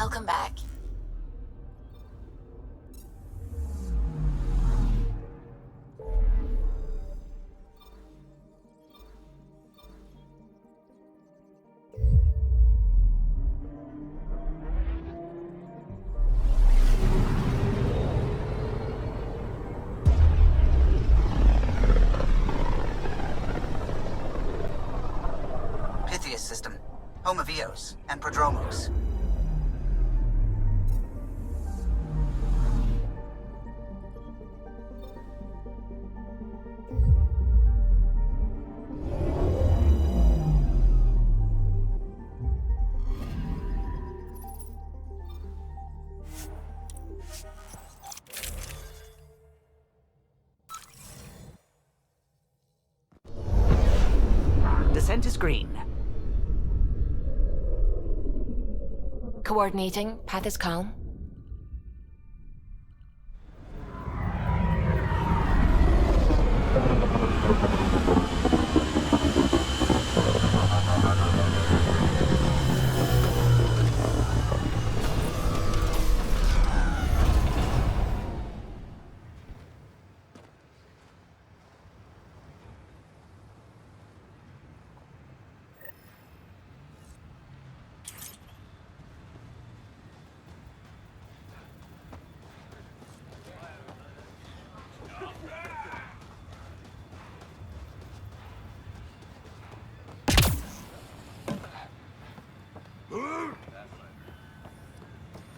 Welcome back. System, home of Eos and Prodromos. Descent is green. Coordinating. Path is calm.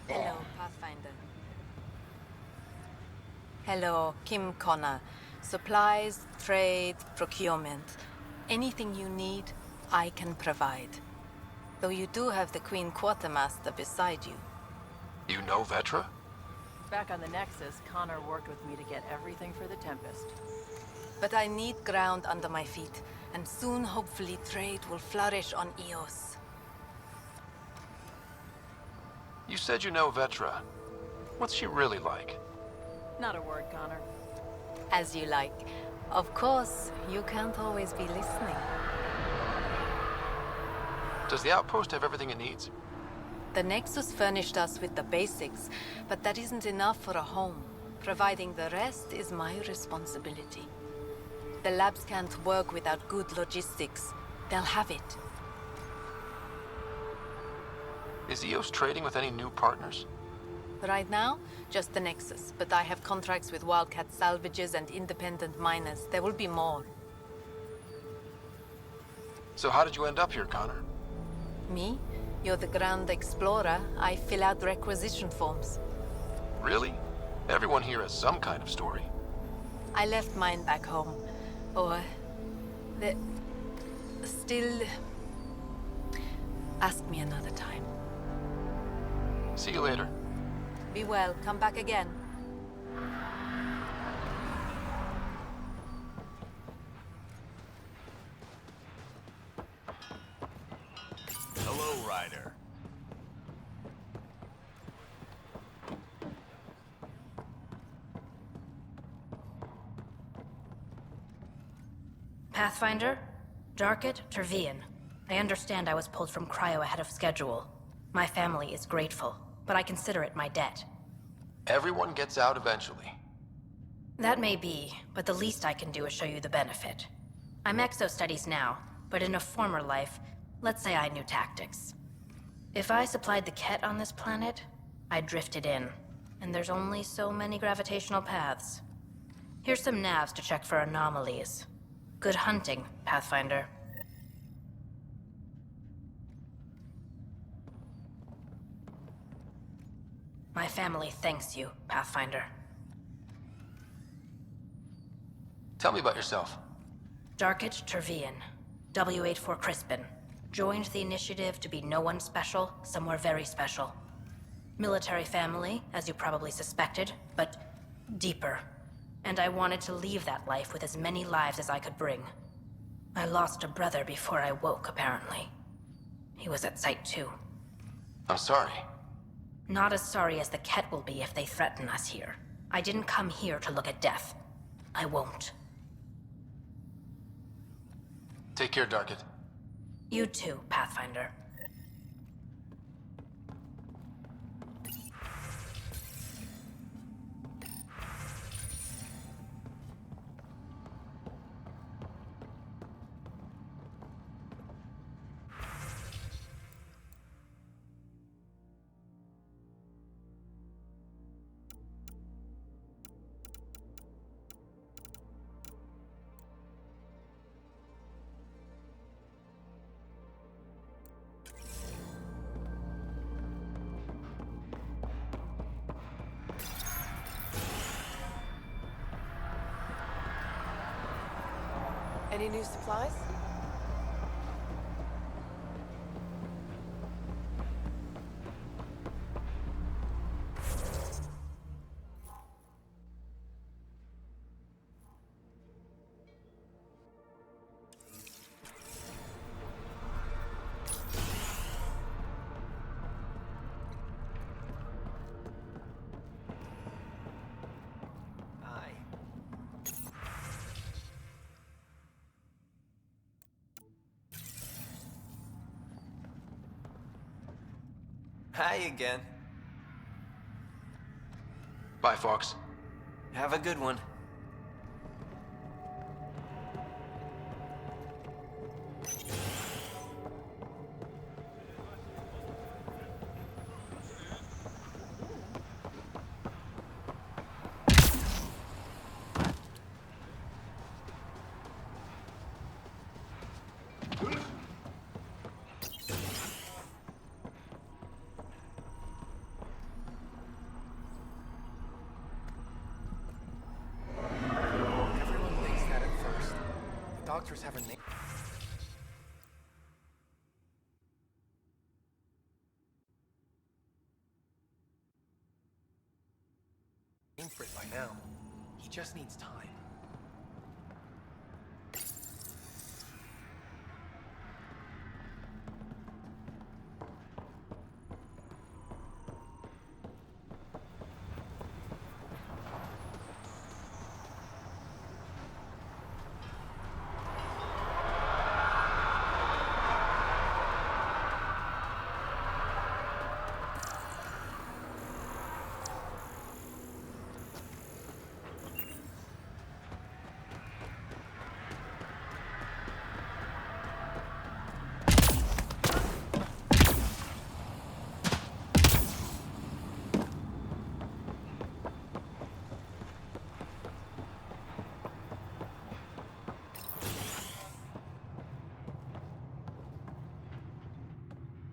Hello, Pathfinder. Hello, Kim Connor. Supplies, trade, procurement. Anything you need, I can provide. Though you do have the Queen Quartermaster beside you. You know Vetra? Back on the Nexus, Connor worked with me to get everything for the Tempest. But I need ground under my feet, and soon hopefully trade will flourish on Eos. You said you know Vetra. What's she really like? Not a word, Connor. As you like. Of course, you can't always be listening. Does the outpost have everything it needs? The Nexus furnished us with the basics, but that isn't enough for a home. Providing the rest is my responsibility. The labs can't work without good logistics. They'll have it. Is Eos trading with any new partners? Right now, just the Nexus, but I have contracts with Wildcat salvages and independent miners. There will be more. So how did you end up here, Connor? Me? You're the ground explorer. I fill out requisition forms. Really? Everyone here has some kind of story. I left mine back home. Or... the... still... Ask me another time. See you later. Be well. Come back again. Hello, Ryder. Pathfinder? Darket Tervian. I understand I was pulled from Cryo ahead of schedule. My family is grateful, but I consider it my debt. Everyone gets out eventually. That may be, but the least I can do is show you the benefit. I'm exo-studies now, but in a former life, let's say I knew tactics. If I supplied the Ket on this planet, I drifted in, and there's only so many gravitational paths. Here's some navs to check for anomalies. Good hunting, Pathfinder. My family thanks you, Pathfinder. Tell me about yourself. Darket Tervian, W84 Crispin. Joined the initiative to be no one special, somewhere very special. Military family, as you probably suspected, but deeper. And I wanted to leave that life with as many lives as I could bring. I lost a brother before I woke, apparently. He was at Site 2. I'm sorry. Not as sorry as the Ket will be if they threaten us here. I didn't come here to look at death. I won't. Take care, Darket. You too, Pathfinder. Any new supplies? Hi again. Bye, Fox. Have a good one. Everyone thinks that at first. The doctors have a name for it by now. He just needs time.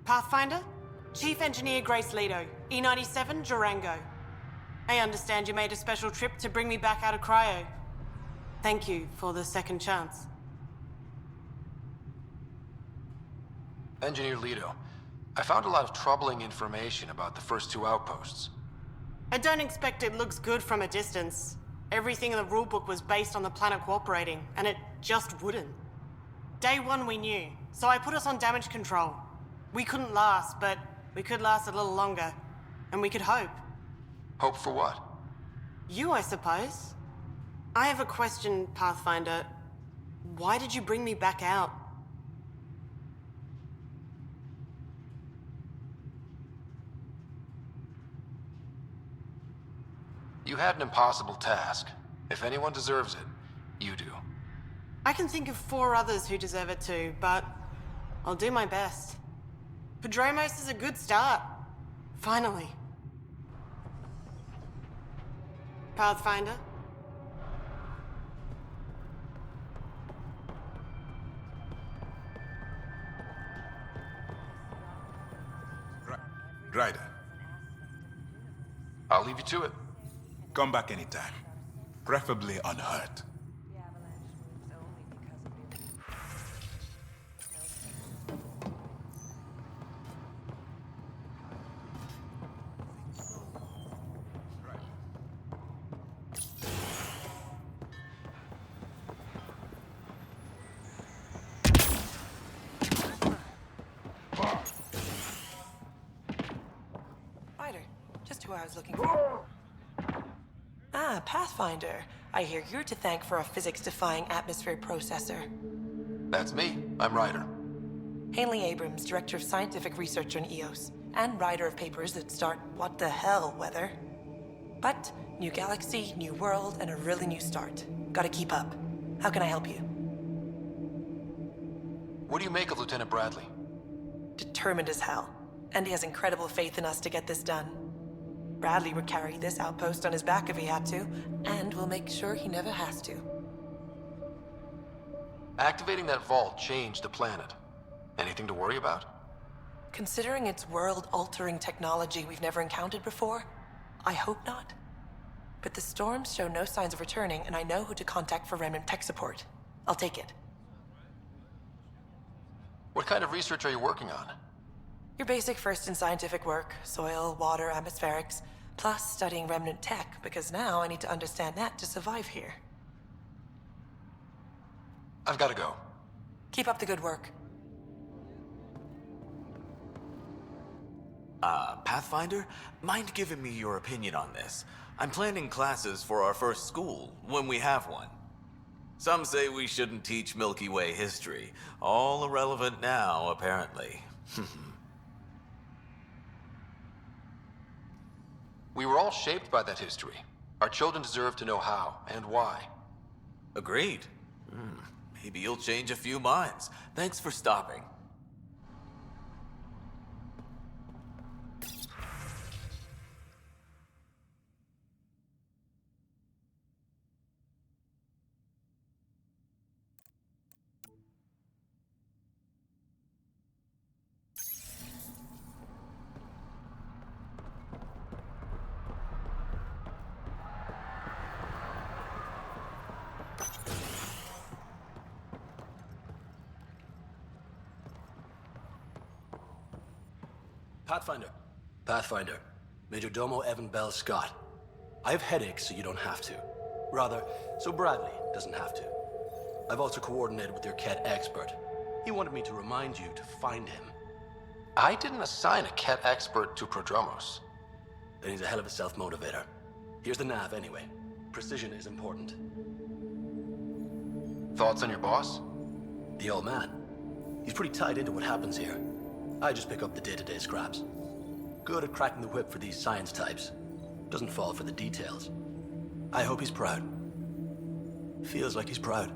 Pathfinder? Chief Engineer Grace Leto, E97 Durango. I understand you made a special trip to bring me back out of cryo. Thank you for the second chance. Engineer Leto, I found a lot of troubling information about the first two outposts. I don't expect it looks good from a distance. Everything in the rulebook was based on the planet cooperating, and it just wouldn't. Day one we knew, so I put us on damage control. We couldn't last, but we could last a little longer. And we could hope. Hope for what? You, I suppose. I have a question, Pathfinder. Why did you bring me back out? You had an impossible task. If anyone deserves it, you do. I can think of 4 others who deserve it too, but I'll do my best. Padromos is a good start. Finally. Pathfinder? Ryder, I'll leave you to it. come back anytime. Preferably unhurt. Just who I was looking for. Ah, Pathfinder. I hear you're to thank for a physics-defying atmosphere processor. That's me. I'm Ryder. Hanley Abrams, Director of Scientific Research on EOS, and writer of papers that start what the hell weather. But, new galaxy, new world, and a really new start. Gotta keep up. How can I help you? What do you make of Lieutenant Bradley? Determined as hell. And he has incredible faith in us to get this done. Bradley would carry this outpost on his back if he had to, and we'll make sure he never has to. Activating that vault changed the planet. Anything to worry about? Considering it's world-altering technology we've never encountered before, I hope not. But the storms show no signs of returning, and I know who to contact for remnant tech support. I'll take it. What kind of research are you working on? Your basic first in scientific work, soil, water, atmospherics, plus studying remnant tech, because now I need to understand that to survive here. I've got to go. Keep up the good work. Pathfinder, mind giving me your opinion on this? I'm planning classes for our first school, when we have one. Some say we shouldn't teach Milky Way history. All irrelevant now, apparently. We were all shaped by that history. Our children deserve to know how and why. Agreed. Maybe you'll change a few minds. Thanks for stopping. Pathfinder. Major Domo Evan Bell Scott. I have headaches, so you don't have to. Rather, so Bradley doesn't have to. I've also coordinated with your Ket expert. He wanted me to remind you to find him. I didn't assign a Ket expert to Prodromos. Then he's a hell of a self-motivator. Here's the nav anyway. Precision is important. Thoughts on your boss? The old man. He's pretty tied into what happens here. I just pick up the day-to-day scraps. Good at cracking the whip for these science types. Doesn't fall for the details. I hope he's proud. Feels like he's proud.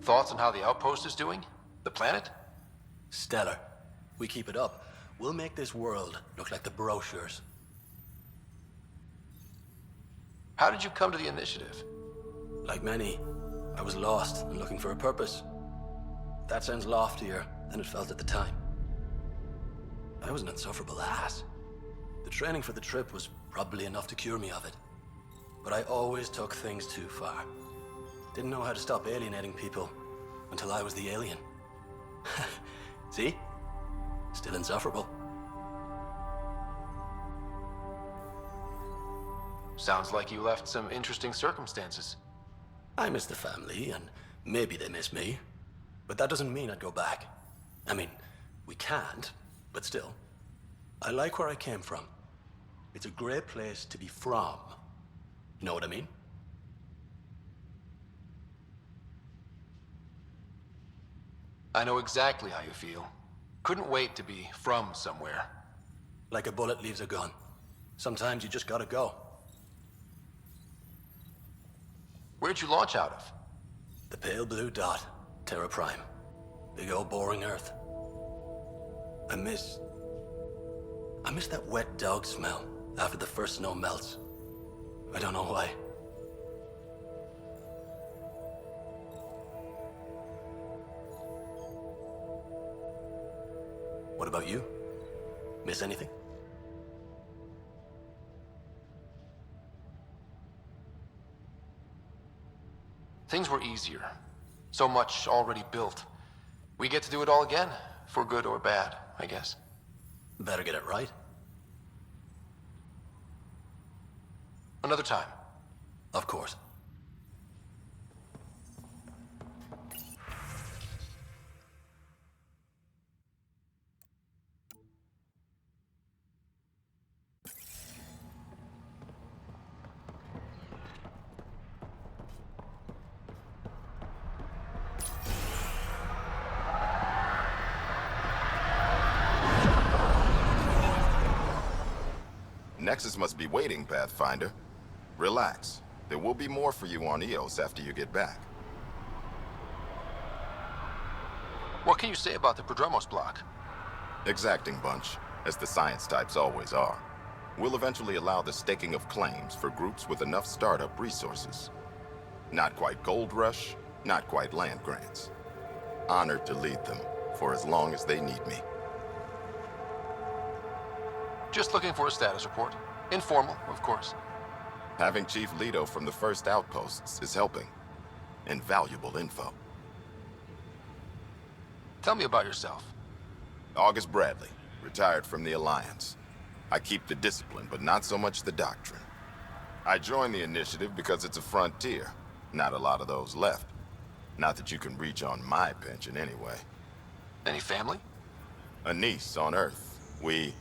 Thoughts on how the outpost is doing? The planet? Stellar. We keep it up, we'll make this world look like the brochures. How did you come to the initiative? Like many, I was lost and looking for a purpose. That sounds loftier than it felt at the time. I was an insufferable ass. The training for the trip was probably enough to cure me of it. But I always took things too far. Didn't know how to stop alienating people until I was the alien. See? Still insufferable. Sounds like you left some interesting circumstances. I miss the family, and maybe they miss me. But that doesn't mean I'd go back. I mean, we can't, but still. I like where I came from. It's a great place to be from. You know what I mean? I know exactly how you feel. Couldn't wait to be from somewhere. Like a bullet leaves a gun. Sometimes you just gotta go. Where'd you launch out of? The pale blue dot, Terra Prime. Big old boring Earth. I miss that wet dog smell after the first snow melts. I don't know why. What about you? Miss anything? Things were easier. So much already built. We get to do it all again, for good or bad, I guess. Better get it right. Another time. Of course. Nexus must be waiting, Pathfinder. Relax. There will be more for you on Eos after you get back. What can you say about the Prodromos block? Exacting bunch, as the science types always are. We'll eventually allow the staking of claims for groups with enough startup resources. Not quite gold rush, not quite land grants. Honored to lead them, for as long as they need me. Just looking for a status report. Informal, of course. Having Chief Leto from the first outposts is helping. Invaluable info. Tell me about yourself. August Bradley, retired from the Alliance. I keep the discipline, but not so much the doctrine. I joined the initiative because it's a frontier. Not a lot of those left. Not that you can reach on my pension anyway. Any family? A niece on Earth. We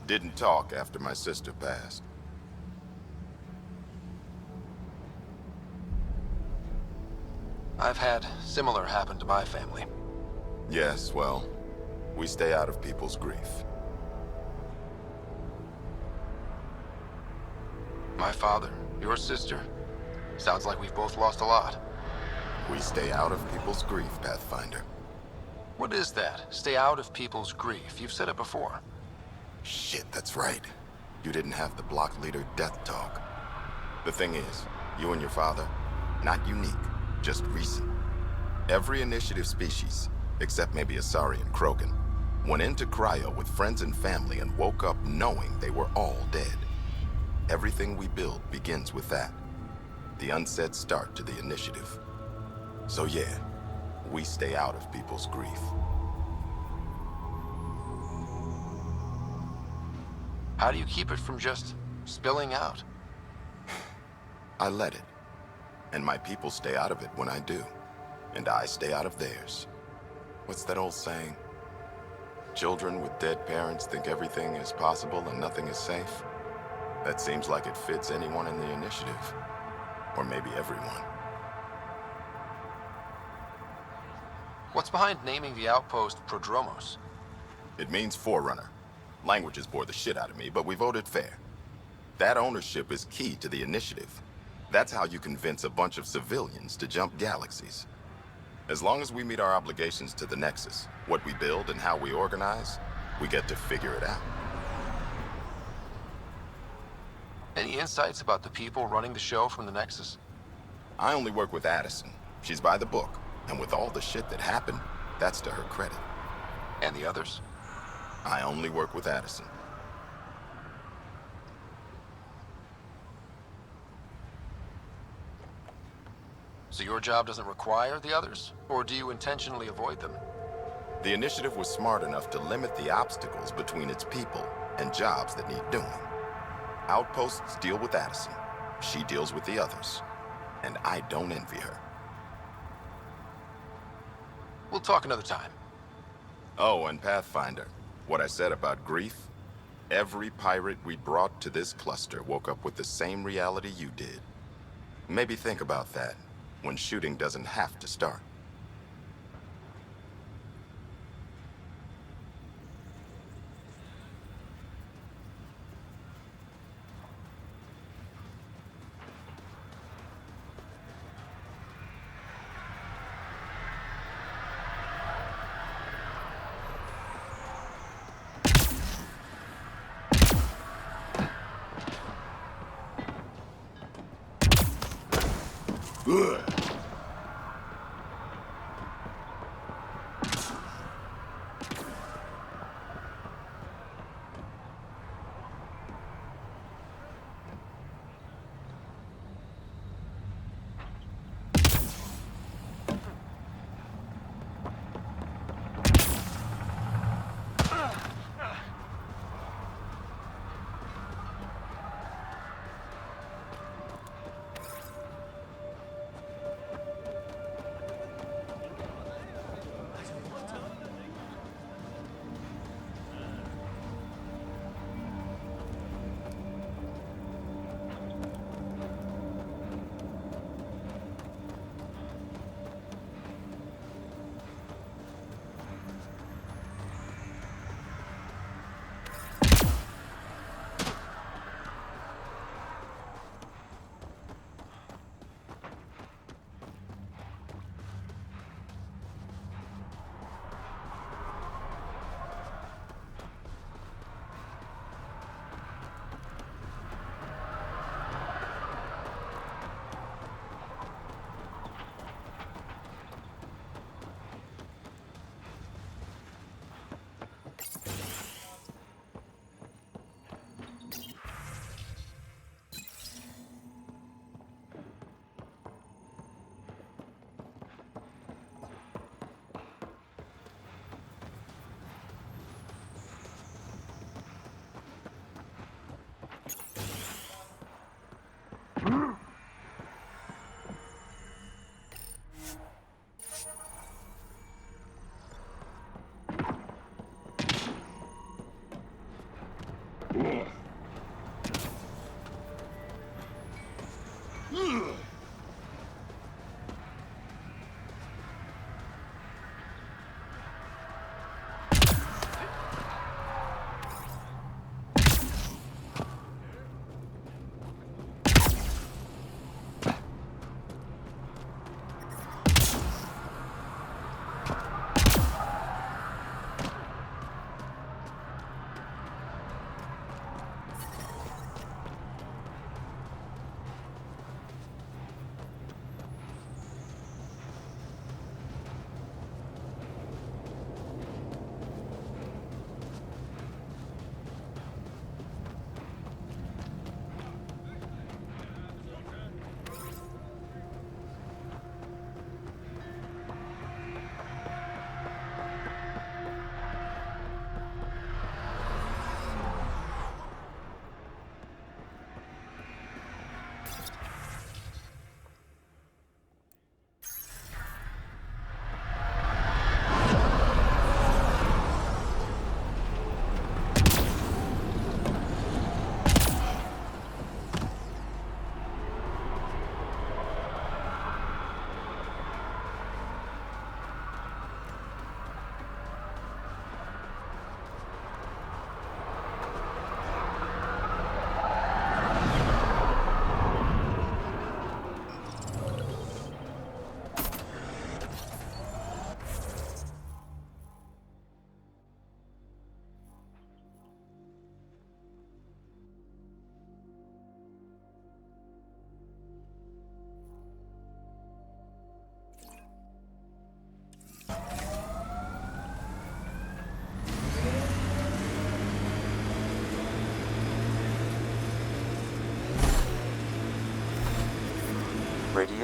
didn't talk after my sister passed. I've had similar happen to my family. Yes, well, we stay out of people's grief. My father, your sister. Sounds like we've both lost a lot. We stay out of people's grief, Pathfinder. What is that? Stay out of people's grief. You've said it before. Shit, that's right. You didn't have the block leader death talk. The thing is, you and your father, not unique, just recent. Every initiative species, except maybe Asari and Krogan, went into cryo with friends and family and woke up knowing they were all dead. Everything we build begins with that. The unsaid start to the initiative. So yeah, we stay out of people's grief. How do you keep it from just spilling out? I let it. And my people stay out of it when I do. And I stay out of theirs. What's that old saying? Children with dead parents think everything is possible and nothing is safe. That seems like it fits anyone in the initiative. Or maybe everyone. What's behind naming the outpost Prodromos? It means Forerunner. Languages bore the shit out of me, but we voted fair. That ownership is key to the initiative. That's how you convince a bunch of civilians to jump galaxies. As long as we meet our obligations to the Nexus, what we build and how we organize, we get to figure it out. Any insights about the people running the show from the Nexus? I only work with Addison. She's by the book. And with all the shit that happened, that's to her credit. And the others? I only work with Addison. So your job doesn't require the others? Or do you intentionally avoid them? The initiative was smart enough to limit the obstacles between its people and jobs that need doing. Outposts deal with Addison. She deals with the others. And I don't envy her. We'll talk another time. Oh, and Pathfinder, what I said about grief? Every pirate we brought to this cluster woke up with the same reality you did. Maybe think about that, when shooting doesn't have to start.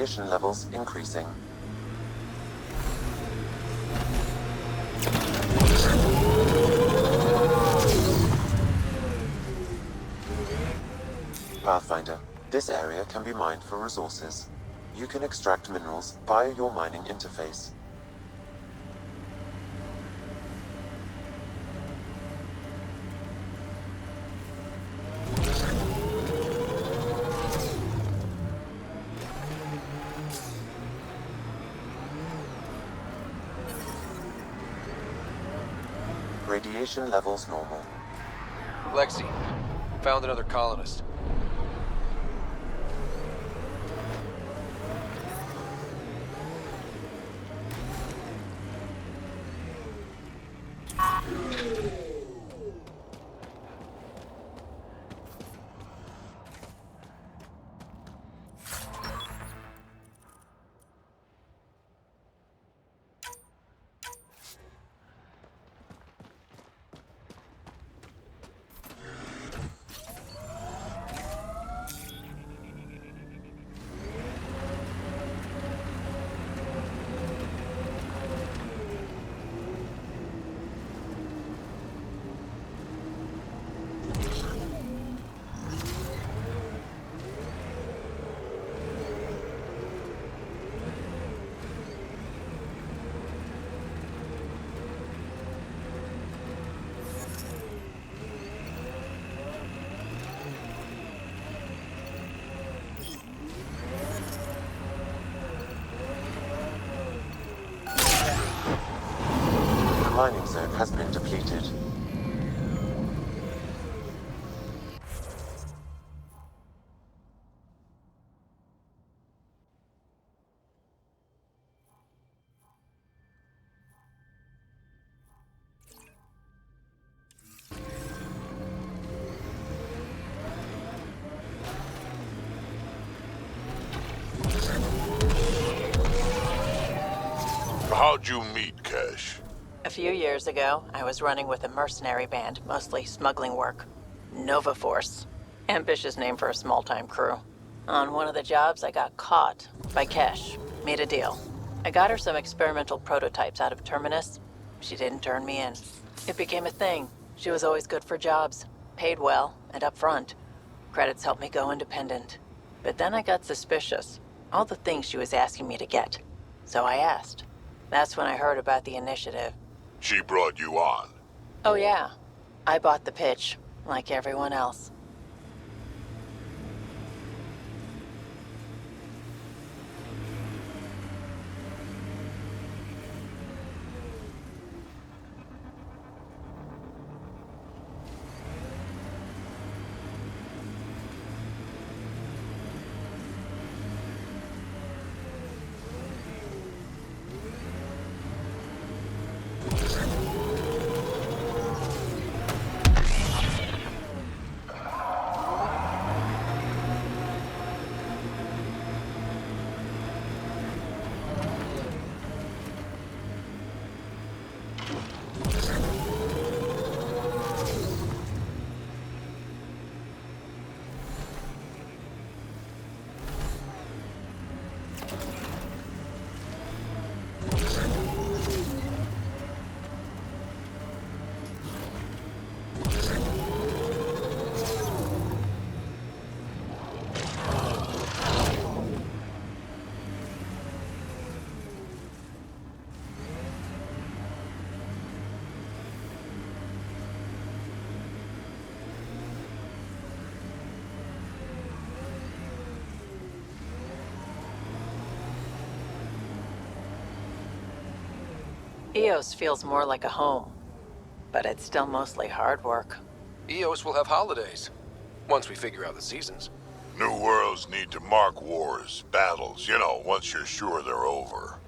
Radiation levels increasing. Pathfinder, this area can be mined for resources. You can extract minerals via your mining interface. Radiation levels normal. Lexi, found another colonist. The mining zone has been depleted. How'd you meet Cash? A few years ago, I was running with a mercenary band, mostly smuggling work. Nova Force. Ambitious name for a small-time crew. On one of the jobs, I got caught by Kesh. Made a deal. I got her some experimental prototypes out of Terminus. She didn't turn me in. It became a thing. She was always good for jobs. Paid well, and up front. Credits helped me go independent. But then I got suspicious. All the things she was asking me to get. So I asked. That's when I heard about the initiative. She brought you on. Oh yeah. I bought the pitch, like everyone else. EOS feels more like a home, but it's still mostly hard work. EOS will have holidays, once we figure out the seasons. New worlds need to mark wars, battles, you know, once you're sure they're over.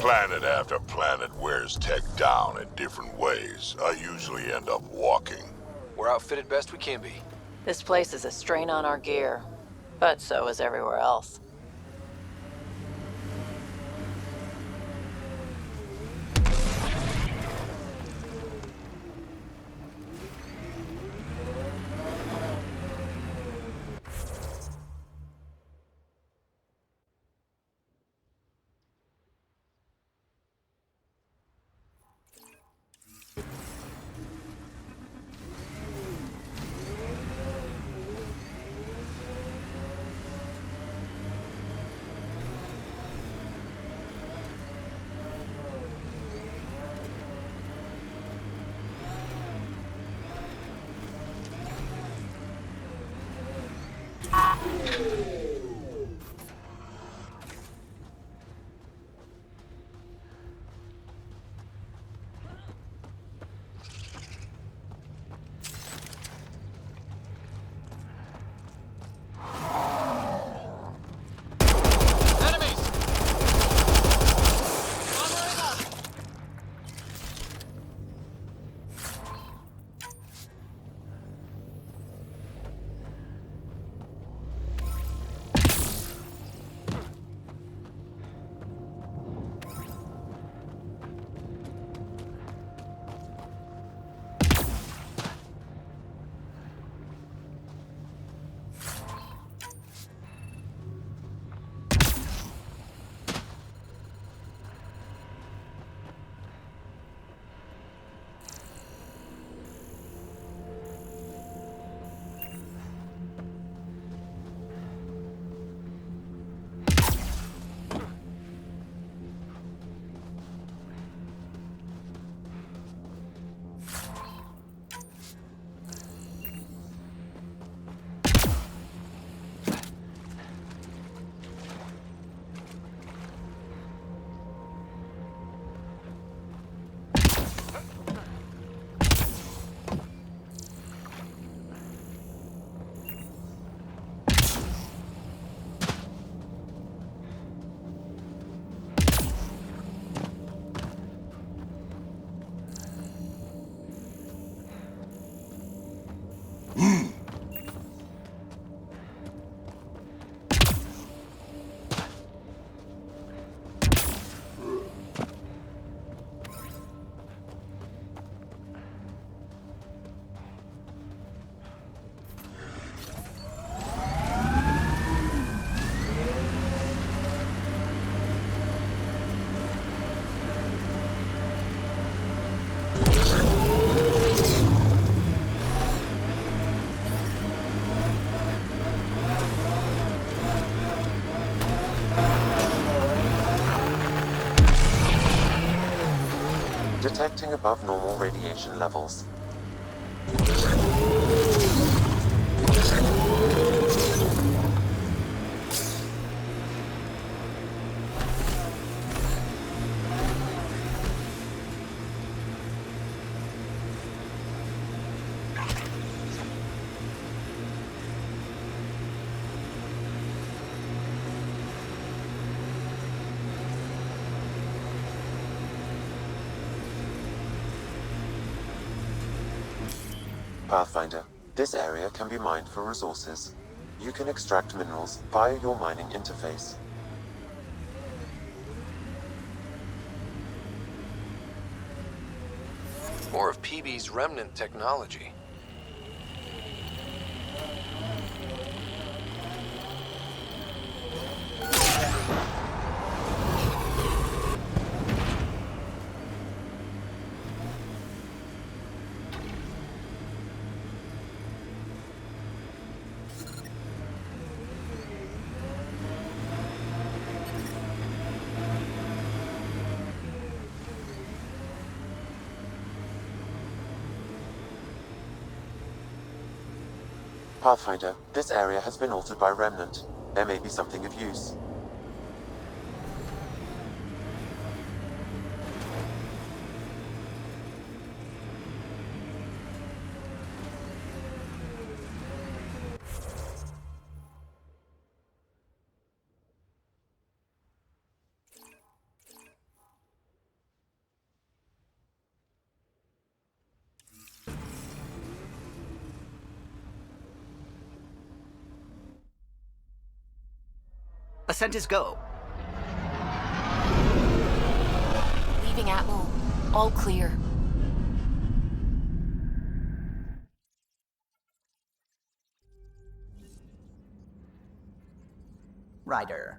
Planet after planet wears tech down in different ways. I usually end up walking. We're outfitted best we can be. This place is a strain on our gear, but so is everywhere else. Detecting above normal radiation levels. Pathfinder, this area can be mined for resources. You can extract minerals via your mining interface. More of PB's remnant technology. Pathfinder, this area has been altered by Remnant. There may be something of use. Ascent is go. Leaving Atmo. All clear. Ryder.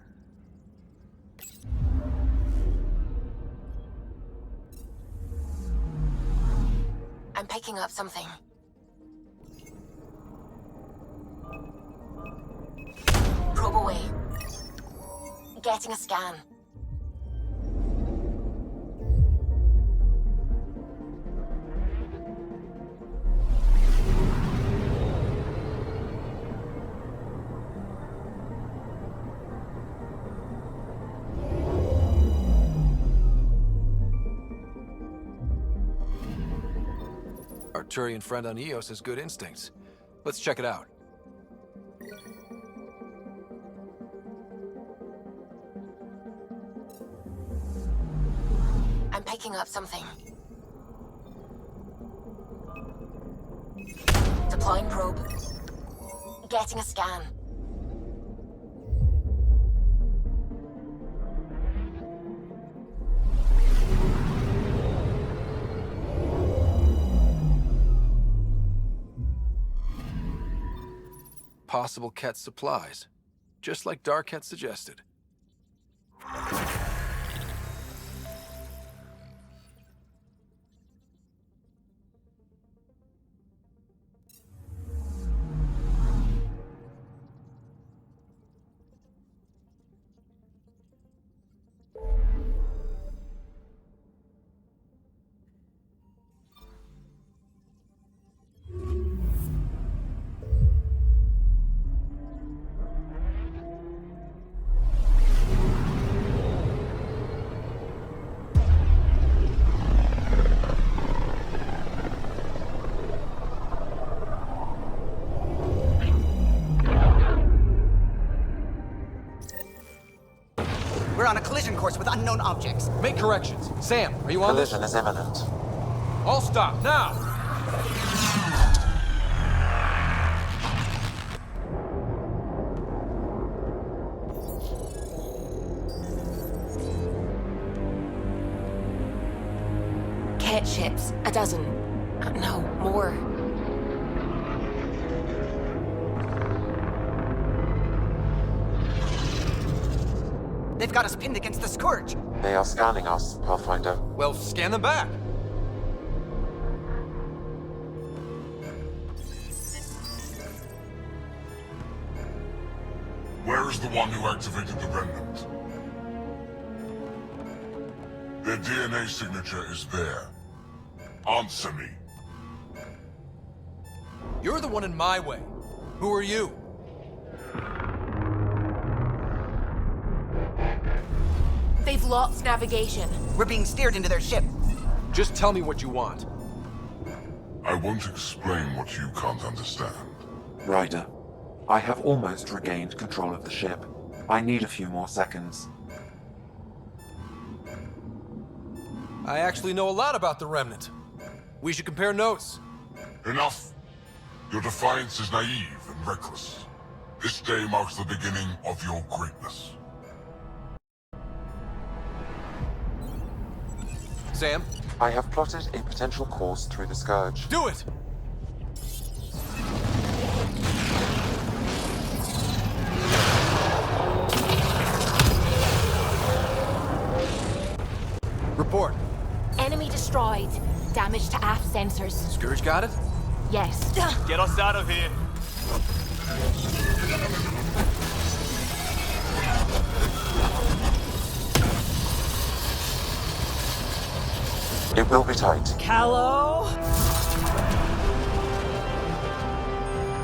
I'm picking up something. Probe away. Getting a scan. Our Turian friend on Eos has good instincts. Let's check it out. I'm picking up something. Deploying probe. Getting a scan. Possible Ket supplies, just like Dark had suggested. We're on a collision course with unknown objects. Make corrections. Sam, are you on this? Collision is imminent. All stop, now! Ket ships. A dozen. No, more. They've got us pinned against the Scourge. They are scanning us, Pathfinder. Well, scan them back. Where is the one who activated the remnant? Their DNA signature is there. Answer me. You're the one in my way. Who are you? They've lost navigation. We're being steered into their ship. Just tell me what you want. I won't explain what you can't understand. Ryder, I have almost regained control of the ship. I need a few more seconds. I actually know a lot about the Remnant. We should compare notes. Enough! Your defiance is naive and reckless. This day marks the beginning of your greatness. Sam? I have plotted a potential course through the Scourge. Do it! Report. Enemy destroyed. Damage to aft sensors. Scourge got it? Yes. Get us out of here. It will be tight. Callow?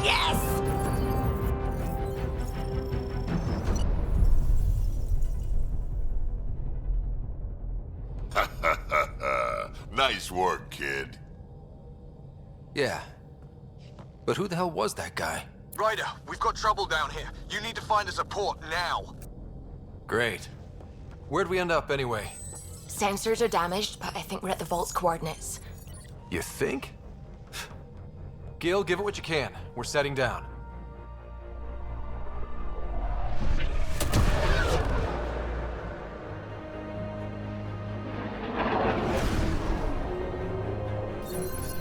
Yes! Nice work, kid. Yeah. But who the hell was that guy? Ryder, we've got trouble down here. You need to find us a port now. Great. Where'd we end up anyway? Sensors are damaged, but I think we're at the vault's coordinates. You think? Gil, give it what you can. We're setting down.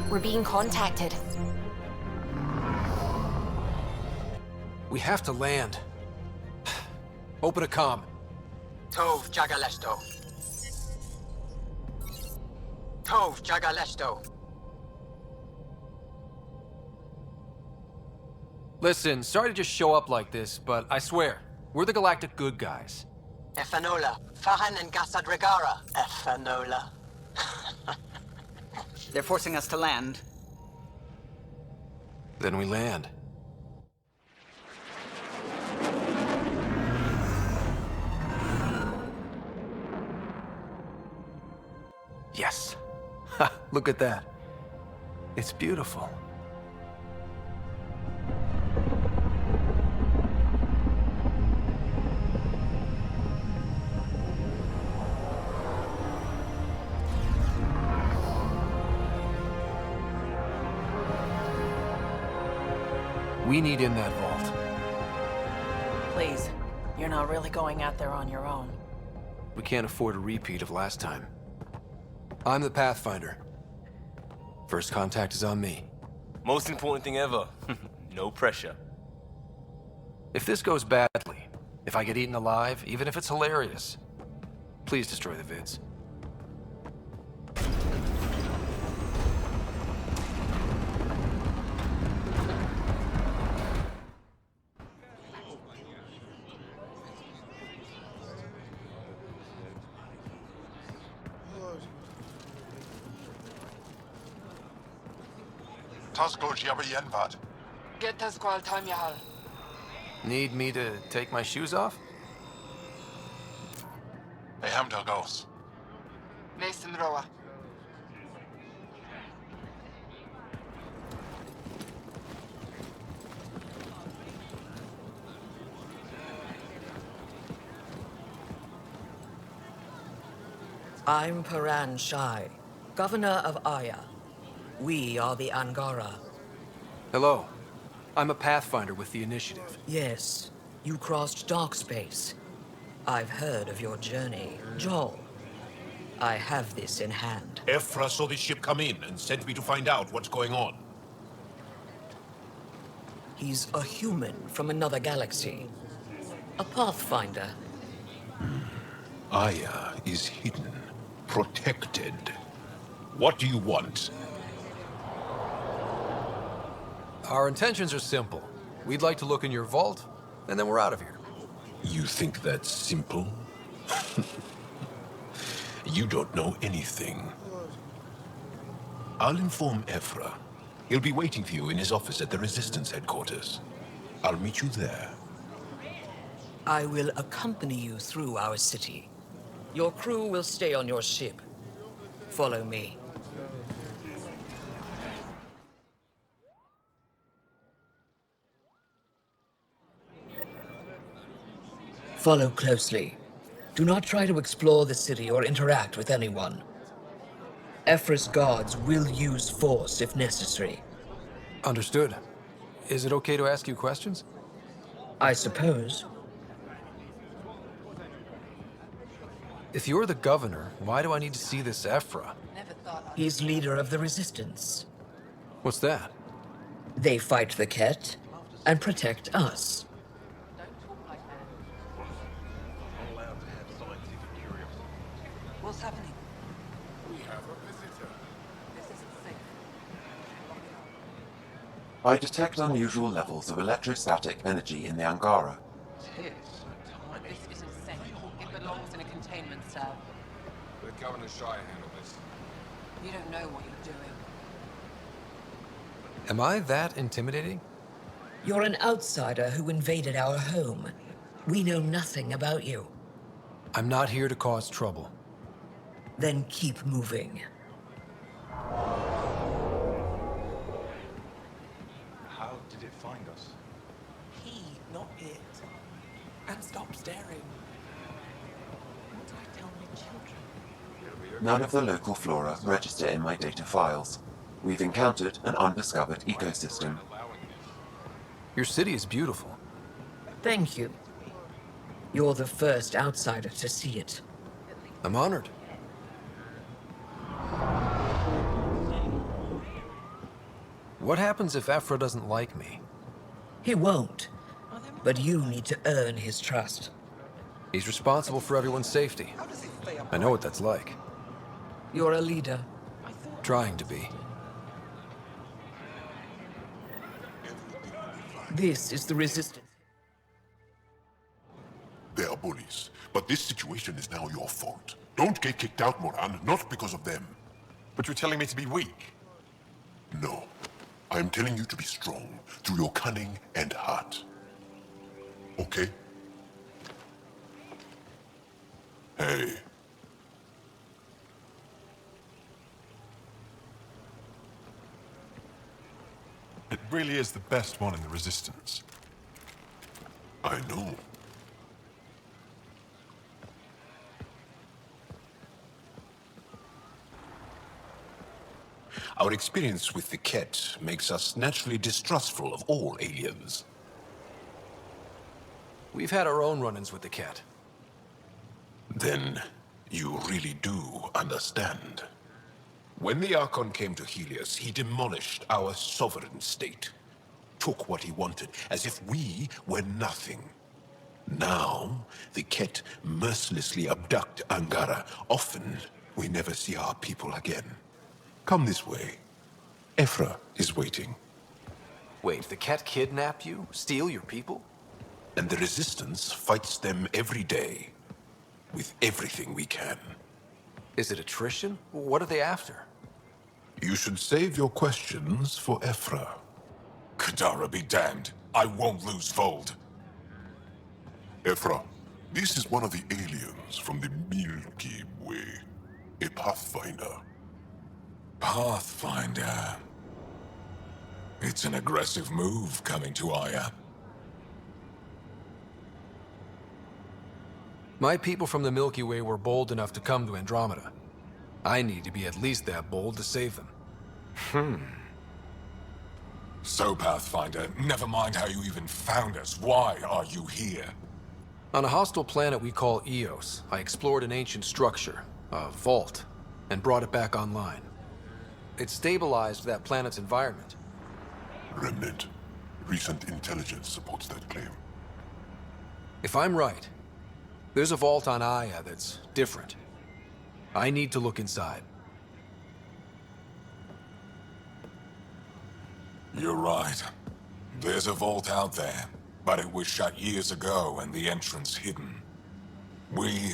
We're being contacted. We have to land. Open a comm. Tov Jagalesto. Tov Jagalesto. Listen, sorry to just show up like this, but I swear, we're the galactic good guys. Efanola. Fahan and Gasadregara. Efanola. They're forcing us to land. Then we land. Yes. Ha, look at that. It's beautiful. We need in that vault. Please, you're not really going out there on your own. We can't afford a repeat of last time. I'm the Pathfinder. First contact is on me. Most important thing ever. No pressure. If this goes badly, if I get eaten alive, even if it's hilarious, please destroy the vids. Get the squall time, Yahal. Need me to take my shoes off? Mason Roa. I'm Paran Shai, Governor of Aya. We are the Angara. Hello. I'm a Pathfinder with the Initiative. Yes, you crossed dark space. I've heard of your journey, Joel. I have this in hand. Ephra saw the ship come in and sent me to find out what's going on. He's a human from another galaxy. A Pathfinder. Aya is hidden, protected. What do you want? Our intentions are simple. We'd like to look in your vault, and then we're out of here. You think that's simple? You don't know anything. I'll inform Ephra. He'll be waiting for you in his office at the Resistance headquarters. I'll meet you there. I will accompany you through our city. Your crew will stay on your ship. Follow me. Follow closely. Do not try to explore the city or interact with anyone. Ephra's guards will use force if necessary. Understood. Is it okay to ask you questions? I suppose. If you're the governor, why do I need to see this Ephra? He's leader of the Resistance. What's that? They fight the Ket and protect us. What's happening? We have a visitor. This isn't safe. I detect unusual levels of electrostatic energy in the Angara. This isn't safe. It belongs in a containment cell. The Governor Shire handle this. You don't know what you're doing. Am I that intimidating? You're an outsider who invaded our home. We know nothing about you. I'm not here to cause trouble. Then keep moving. How did it find us? He, not it. And stop staring. What do I tell my children? None of the local flora register in my data files. We've encountered an undiscovered ecosystem. Your city is beautiful. Thank you. You're the first outsider to see it. I'm honored. What happens if Ephra doesn't like me? He won't. But you need to earn his trust. He's responsible for everyone's safety. I know what that's like. You're a leader. Trying to be. This is the Resistance. They are bullies, but this situation is now your fault. Don't get kicked out, Moran, not because of them. But you're telling me to be weak? No. I am telling you to be strong through your cunning and heart. Okay? Hey. It really is the best one in the Resistance. I know. Our experience with the Ket makes us naturally distrustful of all aliens. We've had our own run-ins with the Ket. Then you really do understand. When the Archon came to Helios, he demolished our sovereign state. Took what he wanted, as if we were nothing. Now, the Ket mercilessly abduct Angara. Often, we never see our people again. Come this way. Ephra is waiting. Wait, the Ket kidnap you? Steal your people? And the Resistance fights them every day. With everything we can. Is it attrition? What are they after? You should save your questions for Ephra. Kadara be damned. I won't lose Vold. Ephra, this is one of the aliens from the Milky Way. A Pathfinder. Pathfinder. It's an aggressive move coming to Aya. My people from the Milky Way were bold enough to come to Andromeda. I need to be at least that bold to save them. So, Pathfinder, never mind how you even found us. Why are you here? On a hostile planet we call Eos, I explored an ancient structure, a vault, and brought it back online. It stabilized that planet's environment. Remnant. Recent intelligence supports that claim. If I'm right, there's a vault on Aya that's different. I need to look inside. You're right. There's a vault out there, but it was shut years ago and the entrance hidden. We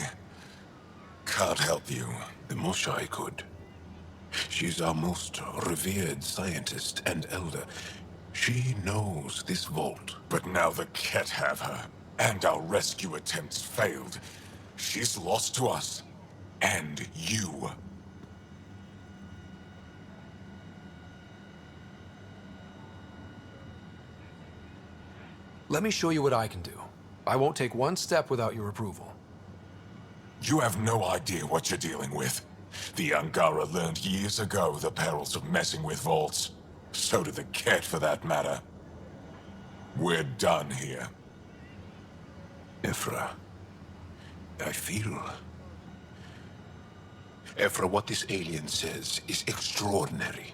can't help you. The Moshai could. She's our most revered scientist and elder. She knows this vault. But now the Ket have her, and our rescue attempts failed. She's lost to us. And you. Let me show you what I can do. I won't take one step without your approval. You have no idea what you're dealing with. The Angara learned years ago the perils of messing with vaults. So did the Ket, for that matter. We're done here. Ephra, I feel... Ephra, what this alien says is extraordinary.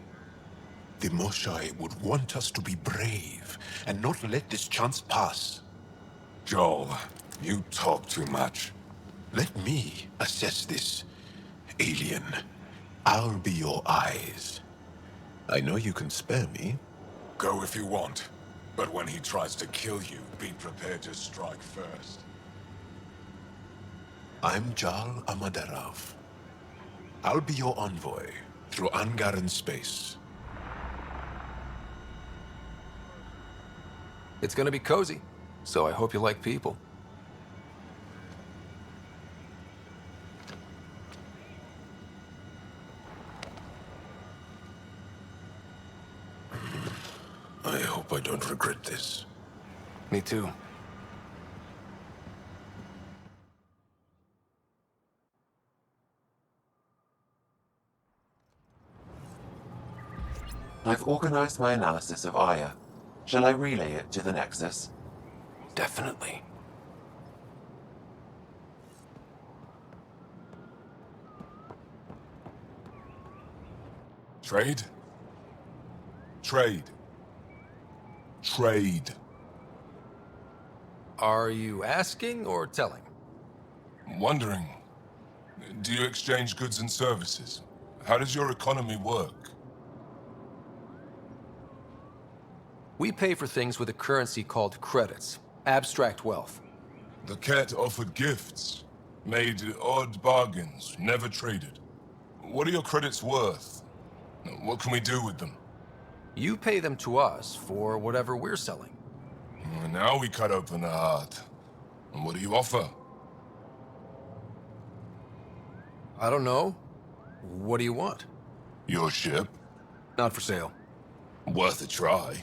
The Moshai would want us to be brave and not let this chance pass. Joel, you talk too much. Let me assess this, alien. I'll be your eyes. I know you can spare me. Go if you want. But when he tries to kill you, be prepared to strike first. I'm Jal Amadarov. I'll be your envoy through Angaran space. It's gonna be cozy, so I hope you like people. I hope I don't regret this. Me too. I've organized my analysis of Aya. Shall I relay it to the Nexus? Definitely. Trade? Trade. Trade. Are you asking or telling? Wondering, do you exchange goods and services? How does your economy work? We pay for things with a currency called credits. Abstract wealth. The Ket offered gifts, made odd bargains, never traded. What are your credits worth? What can we do with them? You pay them to us for whatever we're selling. Now we cut open the heart. And what do you offer? I don't know. What do you want? Your ship? Not for sale. Worth a try.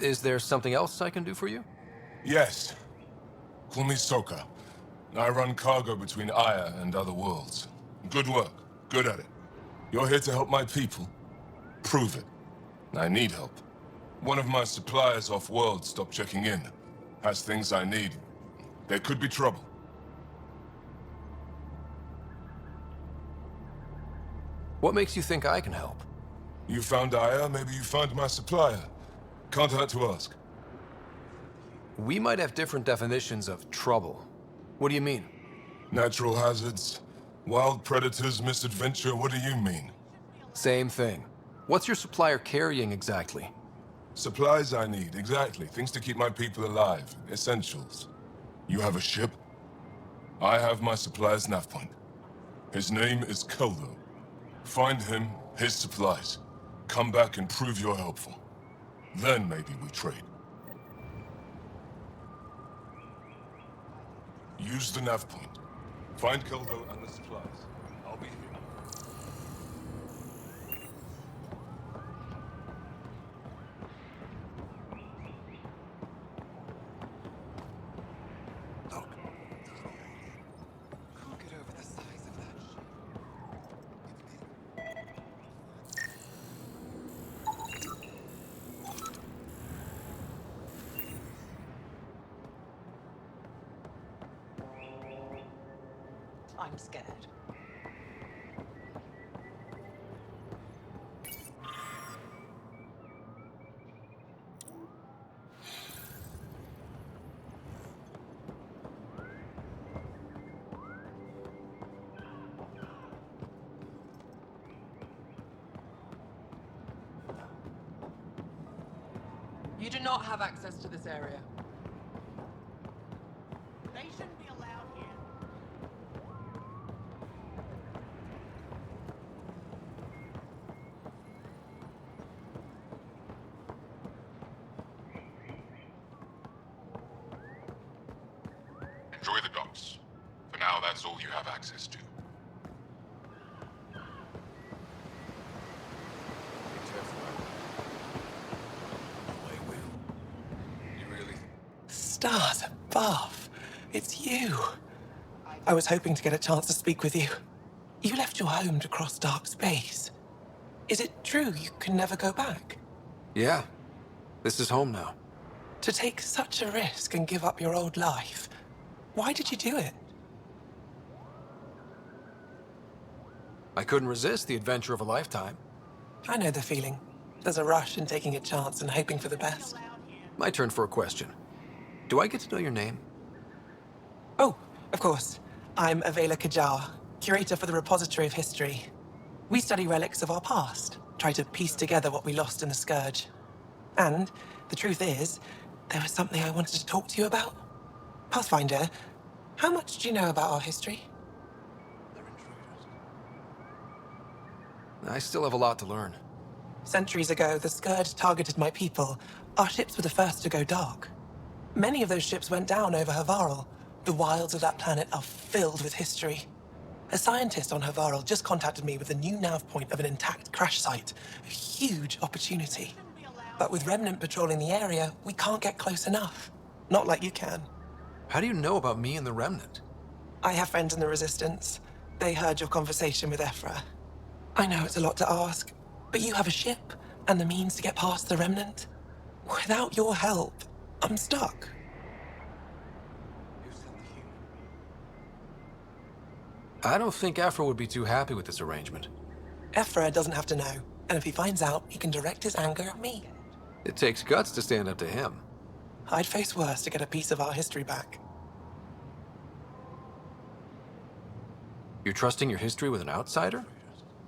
Is there something else I can do for you? Yes. Call me Soka. I run cargo between Aya and other worlds. Good work. Good at it. You're here to help my people. Prove it. I need help. One of my suppliers off-world stopped checking in. Has things I need. There could be trouble. What makes you think I can help? You found Aya, maybe you found my supplier. Can't hurt to ask. We might have different definitions of trouble. What do you mean? Natural hazards, wild predators, misadventure, what do you mean? Same thing. What's your supplier carrying exactly? Supplies I need, exactly. Things to keep my people alive. Essentials. You have a ship? I have my supplier's nav point. His name is Koldo. Find him, his supplies. Come back and prove you're helpful. Then maybe we trade. Use the nav point. Find Koldo and the supplies. I'll be here. I'm scared. You do not have access to this area. They shouldn't be allowed here. enjoy the docks. For now, that's all you have access to. Stars above. It's you. I was hoping to get a chance to speak with you. You left your home to cross dark space. Is it true you can never go back? Yeah. This is home now. To take such a risk and give up your old life, why did you do it? I couldn't resist the adventure of a lifetime. I know the feeling. There's a rush in taking a chance and hoping for the best. My turn for a question. Do I get to know your name? Oh, of course. I'm Avela Kajar, curator for the Repository of History. We study relics of our past, try to piece together what we lost in the Scourge. And the truth is, there was something I wanted to talk to you about. Pathfinder, how much do you know about our history? I still have a lot to learn. Centuries ago, the Scourge targeted my people. Our ships were the first to go dark. Many of those ships went down over Havarl. The wilds of that planet are filled with history. A scientist on Havarl just contacted me with a new nav point of an intact crash site. A huge opportunity. But with Remnant patrolling the area, we can't get close enough. Not like you can. How do you know about me and the Remnant? I have friends in the Resistance. They heard your conversation with Ephra. I know it's a lot to ask, but you have a ship and the means to get past the Remnant. Without your help, I'm stuck. I don't think Ephra would be too happy with this arrangement. Ephra doesn't have to know, and if he finds out, he can direct his anger at me. It takes guts to stand up to him. I'd face worse to get a piece of our history back. You're trusting your history with an outsider?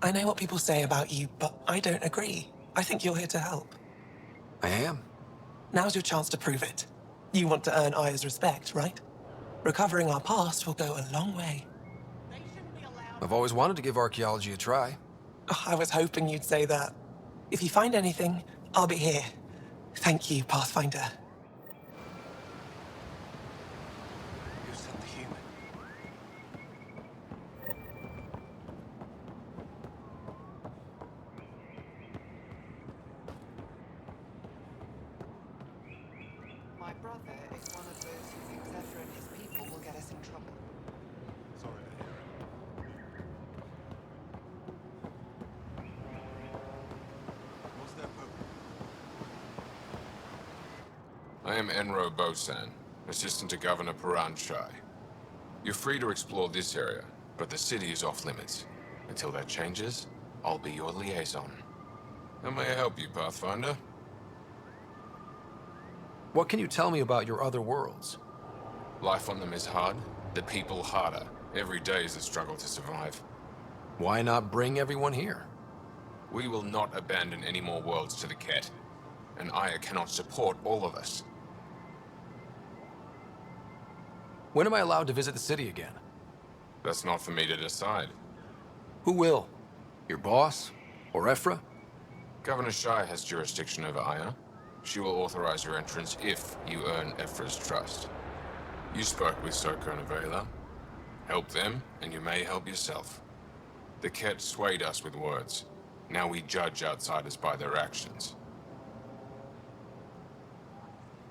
I know what people say about you, but I don't agree. I think you're here to help. I am. Now's your chance to prove it. You want to earn Aya's respect, right? Recovering our past will go a long way. I've always wanted to give archaeology a try. Oh, I was hoping you'd say that. If you find anything, I'll be here. Thank you, Pathfinder. My brother is one of those who thinks Ephra and his people will get us in trouble. Sorry to hear it. What's their purpose? I am Enro Bosan, assistant to Governor Paran Shai. You're free to explore this area, but the city is off limits. Until that changes, I'll be your liaison. How may I help you, Pathfinder? What can you tell me about your other worlds? Life on them is hard, the people harder. Every day is a struggle to survive. Why not bring everyone here? We will not abandon any more worlds to the Ket, and Aya cannot support all of us. When am I allowed to visit the city again? That's not for me to decide. Who will? Your boss? Or Ephra? Governor Shai has jurisdiction over Aya. She will authorize your entrance if you earn Ephra's trust. You spoke with Soko and Avela. Help them, and you may help yourself. The Ket swayed us with words. Now we judge outsiders by their actions.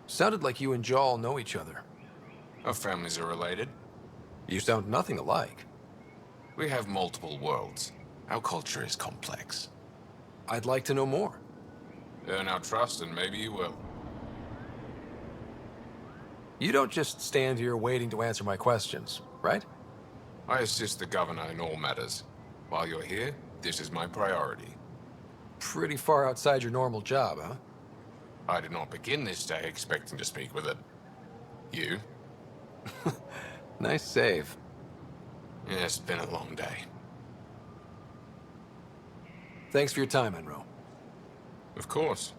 Sounded like you and Jal know each other. Our families are related. You sound nothing alike. We have multiple worlds. Our culture is complex. I'd like to know more. Earn our trust, and maybe you will. You don't just stand here waiting to answer my questions, right? I assist the governor in all matters. While you're here, this is my priority. Pretty far outside your normal job, huh? I did not begin this day expecting to speak with it. You? Nice save. Yeah, it's been a long day. Thanks for your time, Enro. Of course.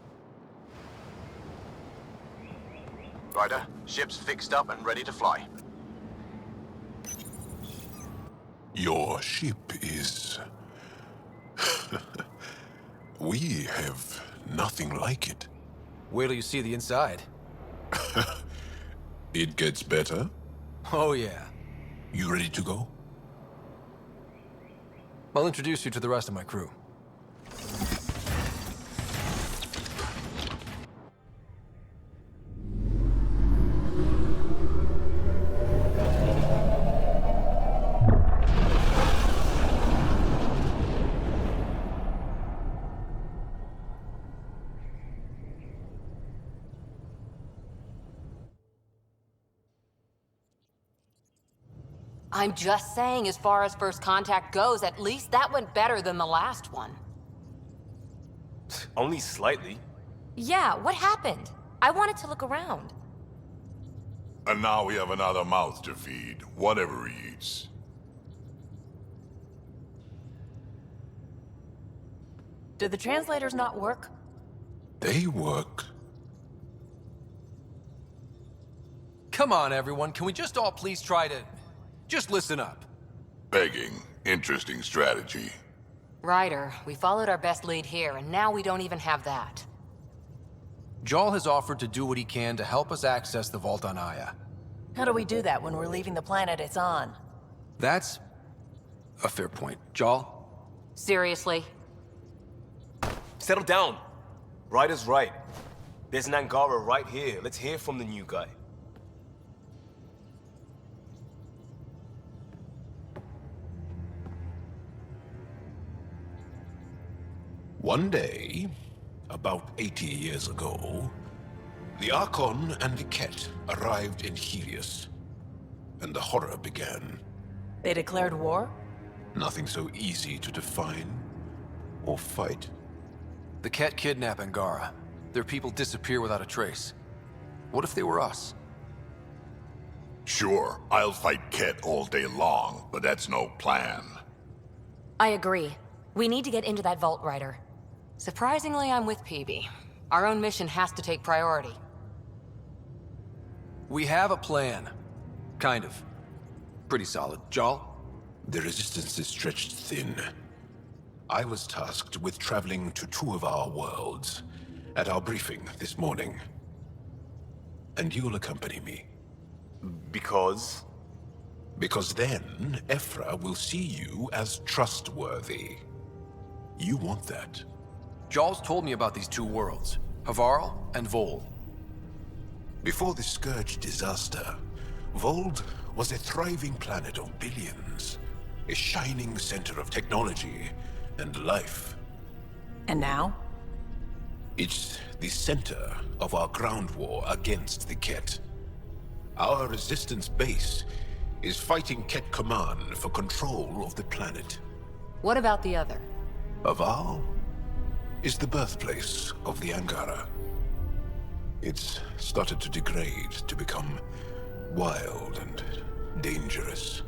Ryder, ship's fixed up and ready to fly. Your ship is... We have nothing like it. Wait till you see the inside. It gets better. Oh, yeah. You ready to go? I'll introduce you to the rest of my crew. I'm just saying, as far as first contact goes, at least that went better than the last one. Only slightly. Yeah, what happened? I wanted to look around. And now we have another mouth to feed, whatever he eats. Did the translators not work? They work. Come on, everyone. Can we just all please try to... just listen up? Begging. Interesting strategy. Ryder, we followed our best lead here, and now we don't even have that. Jarl has offered to do what he can to help us access the vault on Aya. How do we do that when we're leaving the planet it's on? That's a fair point. Jarl? Seriously? Settle down. Ryder's right. There's an Angara right here. Let's hear from the new guy. One day, about 80 years ago, the Archon and the Ket arrived in Helios, and the horror began. They declared war? Nothing so easy to define or fight. The Ket kidnap Angara. Their people disappear without a trace. What if they were us? Sure, I'll fight Ket all day long, but that's no plan. I agree. We need to get into that vault, Ryder. Surprisingly, I'm with PB. Our own mission has to take priority. We have a plan. Kind of. Pretty solid. Jarl? The resistance is stretched thin. I was tasked with traveling to two of our worlds at our briefing this morning. And you'll accompany me. Because? Because then, Ephra will see you as trustworthy. You want that. Jarl's told me about these two worlds, Havarl and Vold. Before the Scourge disaster, Vold was a thriving planet of billions, a shining center of technology and life. And now? It's the center of our ground war against the Ket. Our resistance base is fighting Ket Command for control of the planet. What about the other? Havarl is the birthplace of the Angara. It's started to degrade, to become wild and dangerous.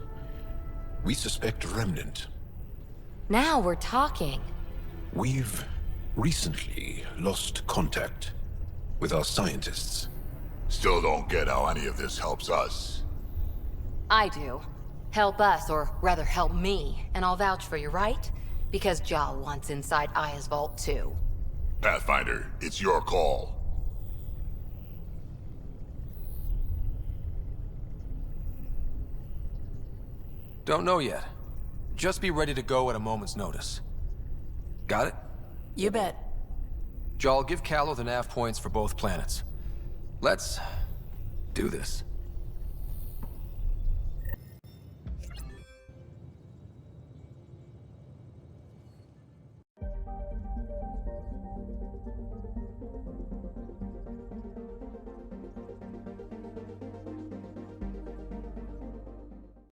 We suspect Remnant. Now we're talking. We've recently lost contact with our scientists. Still don't get how any of this helps us. I do. Help us, or rather help me, and I'll vouch for you, right? Because Jarl wants inside Aya's vault too. Pathfinder, it's your call. Don't know yet. Just be ready to go at a moment's notice. Got it? You bet. Jarl, give Callow the nav points for both planets. Let's do this.